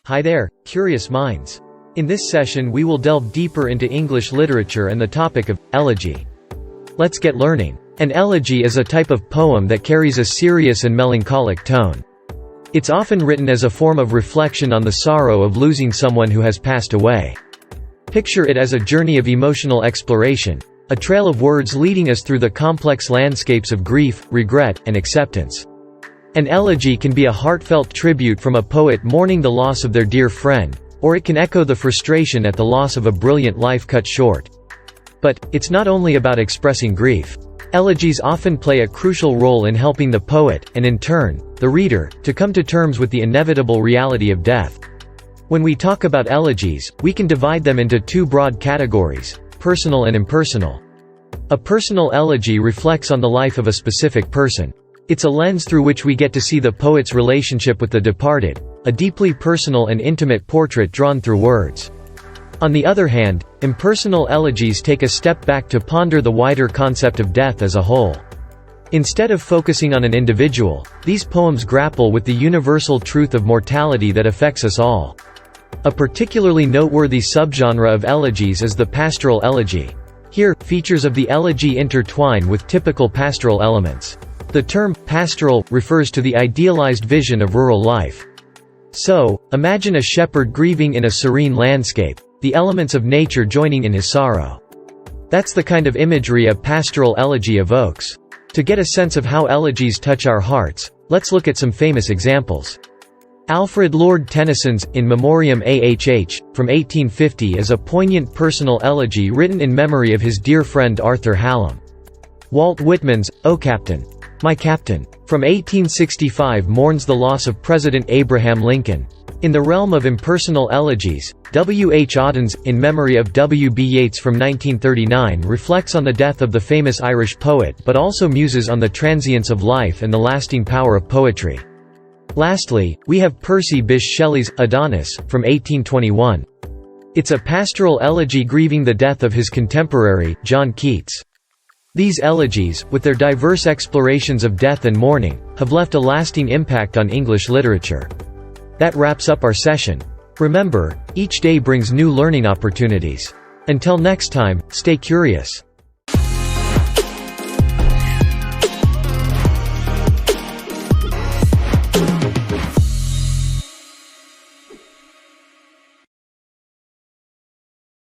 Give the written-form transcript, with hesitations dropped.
Hi there, curious minds. In this session we will delve deeper into English literature and the topic of elegy. Let's get learning. An elegy is a type of poem that carries a serious and melancholic tone. It's often written as a form of reflection on the sorrow of losing someone who has passed away. Picture it as a journey of emotional exploration, a trail of words leading us through the complex landscapes of grief, regret, and acceptance. An elegy can be a heartfelt tribute from a poet mourning the loss of their dear friend, or it can echo the frustration at the loss of a brilliant life cut short. But it's not only about expressing grief. Elegies often play a crucial role in helping the poet, and in turn, the reader, to come to terms with the inevitable reality of death. When we talk about elegies, we can divide them into two broad categories: personal and impersonal. A personal elegy reflects on the life of a specific person. It's a lens through which we get to see the poet's relationship with the departed, a deeply personal and intimate portrait drawn through words. On the other hand, impersonal elegies take a step back to ponder the wider concept of death as a whole. Instead of focusing on an individual, these poems grapple with the universal truth of mortality that affects us all. A particularly noteworthy subgenre of elegies is the pastoral elegy. Here, features of the elegy intertwine with typical pastoral elements. The term pastoral refers to the idealized vision of rural life. So, imagine a shepherd grieving in a serene landscape, the elements of nature joining in his sorrow. That's the kind of imagery a pastoral elegy evokes. To get a sense of how elegies touch our hearts, let's look at some famous examples. Alfred Lord Tennyson's In Memoriam A.H.H. from 1850 is a poignant personal elegy written in memory of his dear friend Arthur Hallam. Walt Whitman's O Captain, My Captain, from 1865 mourns the loss of President Abraham Lincoln. In the realm of impersonal elegies, W.H. Auden's In Memory of W.B. Yeats from 1939 reflects on the death of the famous Irish poet but also muses on the transience of life and the lasting power of poetry. Lastly, we have Percy Bysshe Shelley's Adonais from 1821. It's a pastoral elegy grieving the death of his contemporary, John Keats. These elegies, with their diverse explorations of death and mourning, have left a lasting impact on English literature. That wraps up our session. Remember, each day brings new learning opportunities. Until next time, stay curious.